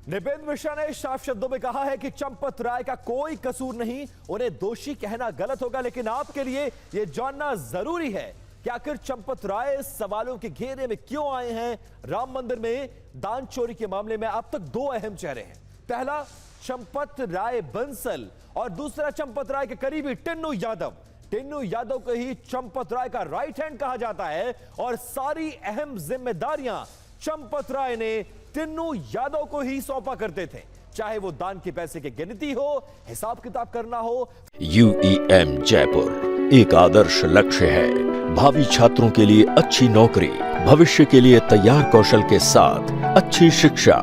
नृपेंद्र मिश्रा ने साफ शब्दों में कहा है कि चंपत राय का कोई कसूर नहीं, उन्हें दोषी कहना गलत होगा, लेकिन आपके लिए यह जानना जरूरी है कि आखिर चंपत राय सवालों के घेरे में क्यों आए हैं। राम मंदिर में दान चोरी के मामले में अब तक दो अहम चेहरे हैं। पहला चंपत राय बंसल और दूसरा चंपत राय के करीबी टिन्नू यादव। टिन्नू यादव को ही चंपत राय का राइट हैंड कहा जाता है और सारी अहम जिम्मेदारियां चंपत राय ने टिन्नू यादव को ही सौंपा करते थे, चाहे वो दान के पैसे की गिनती हो, हिसाब किताब करना हो। UEM जयपुर एक आदर्श लक्ष्य है। भावी छात्रों के लिए अच्छी नौकरी, भविष्य के लिए तैयार कौशल के साथ अच्छी शिक्षा।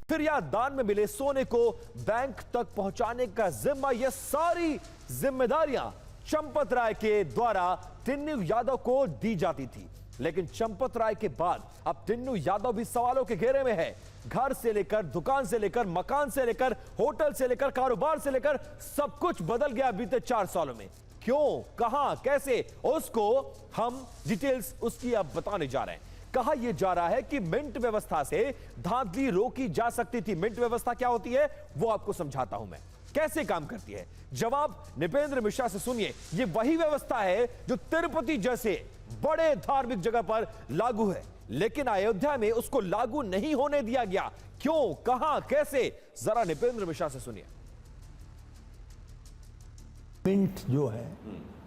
फिर या दान में मिले सोने को बैंक तक पहुंचाने का जिम्मा, यह सारी जिम्मेदारियां चंपत राय के द्वारा टिन्नू यादव को दी जाती थी। लेकिन चंपत राय के बाद अब टिन्नू यादव भी सवालों के घेरे में है। घर से लेकर, दुकान से लेकर, मकान से लेकर, होटल से लेकर, कारोबार से लेकर सब कुछ बदल गया बीते 4 सालों में। क्यों, कहां, कैसे, उसको हम डिटेल्स उसकी अब बताने जा रहे हैं। कहा यह जा रहा है कि मिंट व्यवस्था से धांधली रोकी जा सकती थी। मिंट व्यवस्था क्या होती है वो आपको समझाता हूं मैं, कैसे काम करती है। जवाब नृपेंद्र मिश्रा से सुनिए। यह वही व्यवस्था है जो तिरुपति जैसे बड़े धार्मिक जगह पर लागू है, लेकिन अयोध्या में उसको लागू नहीं होने दिया गया। क्यों, कहां, कैसे, जरा नृपेंद्र मिश्रा से सुनिए। मिंट जो है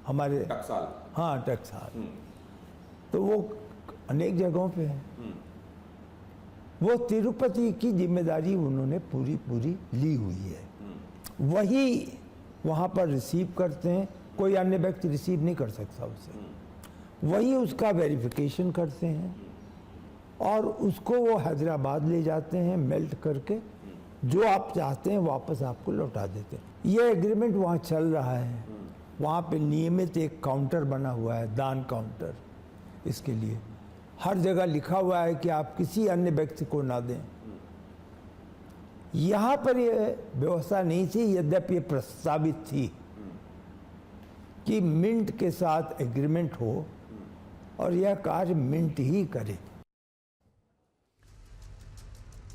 हमारे टकसाल, हाँ टकसाल, तो वो अनेक जगहों पे है। वो तिरुपति की जिम्मेदारी उन्होंने पूरी ली हुई है। वही वहाँ पर रिसीव करते हैं, कोई अन्य व्यक्ति रिसीव नहीं कर सकता उसे। वही उसका वेरिफिकेशन करते हैं और उसको वो हैदराबाद ले जाते हैं, मेल्ट करके जो आप चाहते हैं वापस आपको लौटा देते हैं। ये एग्रीमेंट वहाँ चल रहा है। वहाँ पे नियमित एक काउंटर बना हुआ है, दान काउंटर। इसके लिए हर जगह लिखा हुआ है कि आप किसी अन्य व्यक्ति को ना दें। यहाँ पर यह व्यवस्था नहीं थी, यद्यपि ये प्रस्तावित थी कि मिंट के साथ एग्रीमेंट हो और यह कार्य मिंट ही करे।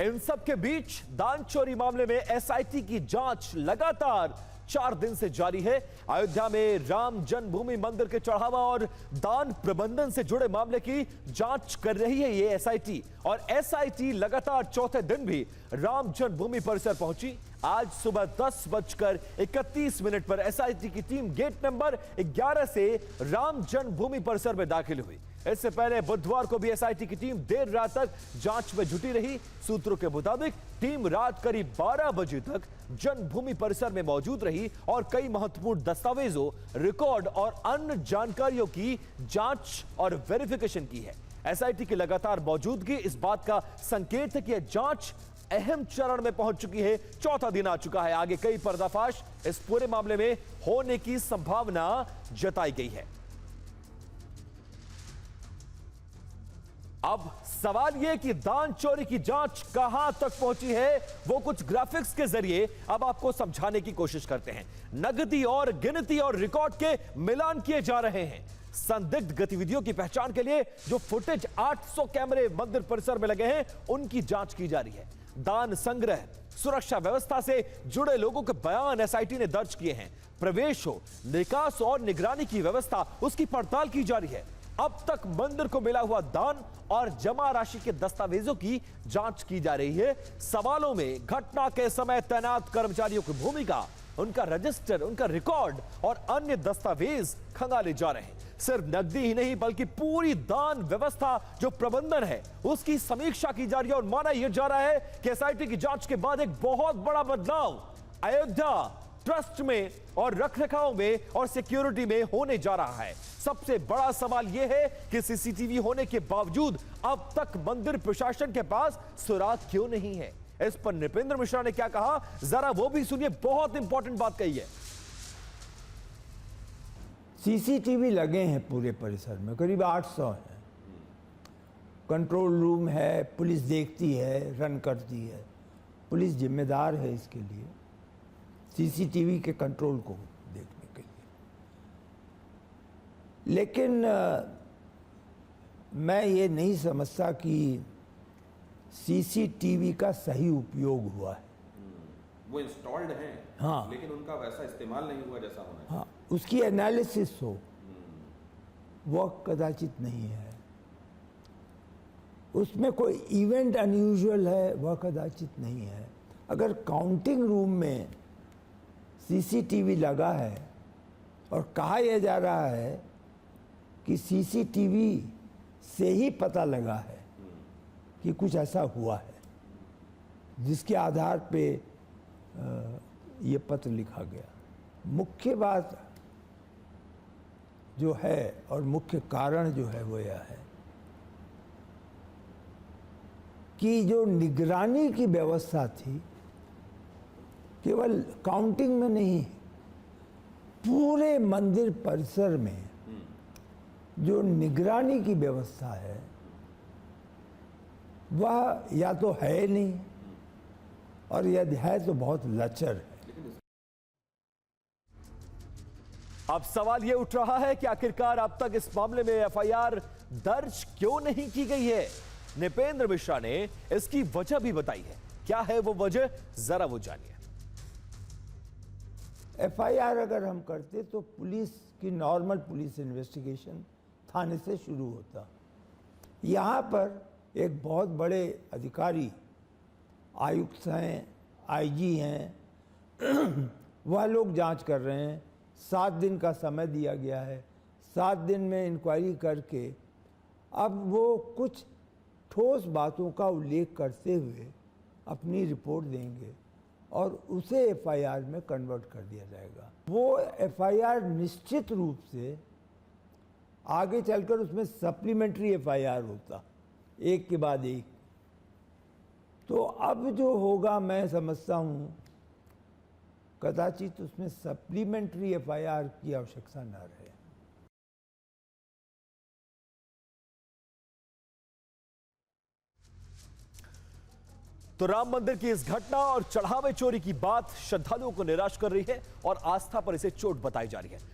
इन सब के बीच दान चोरी मामले में SIT की जांच लगातार 4 दिन से जारी है। अयोध्या में राम जन्मभूमि मंदिर के चढ़ावा और दान प्रबंधन से जुड़े मामले की जांच कर रही है ये SIT। और SIT लगातार चौथे दिन भी राम जन्मभूमि परिसर पहुंची। आज सुबह 10:31 पर SIT की टीम गेट नंबर 11 से राम जन्मभूमि परिसर में दाखिल हुई। इससे पहले बुधवार को भी SIT की टीम देर रात तक जांच में जुटी रही। सूत्रों के मुताबिक टीम रात करीब 12 बजे तक जन्मभूमि परिसर में मौजूद रही और कई महत्वपूर्ण दस्तावेजों, रिकॉर्ड और अन्य जानकारियों की जांच और वेरिफिकेशन की है। SIT की लगातार मौजूदगी इस बात का संकेत है कि यह जांच अहम चरण में पहुंच चुकी है। चौथा दिन आ चुका है। आगे कई पर्दाफाश इस पूरे मामले में होने की संभावना जताई गई है। अब सवाल यह कि दान चोरी की जांच कहां तक पहुंची है, वो कुछ ग्राफिक्स के जरिए अब आपको समझाने की कोशिश करते हैं। नकदी और गिनती और रिकॉर्ड के मिलान किए जा रहे हैं। संदिग्ध गतिविधियों की पहचान के लिए जो फुटेज 800 कैमरे मंदिर परिसर में लगे हैं, उनकी जांच की जा रही है। दान संग्रह, सुरक्षा व्यवस्था से जुड़े लोगों के बयान SIT ने दर्ज किए हैं। प्रवेश हो, निकास और निगरानी की व्यवस्था, उसकी पड़ताल की जा रही है। अब तक मंदिर को मिला हुआ दान और जमा राशि के दस्तावेजों की जांच की जा रही है। सवालों में घटना के समय तैनात कर्मचारियों की भूमिका, उनका रजिस्टर, उनका रिकॉर्ड और अन्य दस्तावेज खंगाले जा रहे हैं। सिर्फ नकदी ही नहीं बल्कि पूरी दान व्यवस्था जो प्रबंधन है उसकी समीक्षा की जा रही है। और माना यह जा रहा है कि SIT की जांच के बाद एक बहुत बड़ा बदलाव अयोध्या ट्रस्ट में और रखरखाव में और सिक्योरिटी में होने जा रहा है। सबसे बड़ा सवाल यह है कि CCTV होने के बावजूद अब तक मंदिर प्रशासन के पास सुराग क्यों नहीं है। इस पर नृपेंद्र मिश्रा ने क्या कहा, जरा वो भी सुनिए। बहुत इंपॉर्टेंट बात कही है। CCTV लगे हैं पूरे परिसर में, करीब 800 हैं। कंट्रोल रूम है, पुलिस देखती है, रन करती है। पुलिस जिम्मेदार है इसके लिए, CCTV के कंट्रोल को देखने के लिए। लेकिन मैं ये नहीं समझता कि सीसीटीवी का सही उपयोग हुआ है। वो इंस्टॉल्ड हैं, हाँ। लेकिन उनका वैसा इस्तेमाल नहीं हुआ जैसा होना चाहिए। हाँ, उसकी एनालिसिस हो वह कदाचित नहीं है, उसमें कोई इवेंट अनयूजुअल है वह कदाचित नहीं है। अगर काउंटिंग रूम में सीसीटीवी लगा है और कहा यह जा रहा है कि सीसीटीवी से ही पता लगा है कि कुछ ऐसा हुआ है, जिसके आधार पे ये पत्र लिखा गया। मुख्य बात जो है और मुख्य कारण जो है वो यह है कि जो निगरानी की व्यवस्था थी, केवल काउंटिंग में नहीं, पूरे मंदिर परिसर में जो निगरानी की व्यवस्था है वह या तो है नहीं, और यदि है तो बहुत लचर है। अब सवाल यह उठ रहा है कि आखिरकार अब तक इस मामले में एफआईआर दर्ज क्यों नहीं की गई है। नृपेंद्र मिश्रा ने इसकी वजह भी बताई है। क्या है वो वजह, जरा वो जानिए। एफआईआर अगर हम करते तो पुलिस की नॉर्मल पुलिस इन्वेस्टिगेशन थाने से शुरू होता। यहाँ पर एक बहुत बड़े अधिकारी, आयुक्त हैं, आईजी हैं, वह लोग जांच कर रहे हैं। 7 दिन का समय दिया गया है। 7 दिन में इंक्वायरी करके अब वो कुछ ठोस बातों का उल्लेख करते हुए अपनी रिपोर्ट देंगे और उसे एफआईआर में कन्वर्ट कर दिया जाएगा। वो एफआईआर निश्चित रूप से आगे चलकर उसमें सप्लीमेंट्री एफआईआर होता, एक के बाद एक। तो अब जो होगा, मैं समझता हूँ कदाचित उसमें सप्लीमेंट्री एफआईआर की आवश्यकता न रहे। तो राम मंदिर की इस घटना और चढ़ावे चोरी की बात श्रद्धालुओं को निराश कर रही है और आस्था पर इसे चोट बताई जा रही है।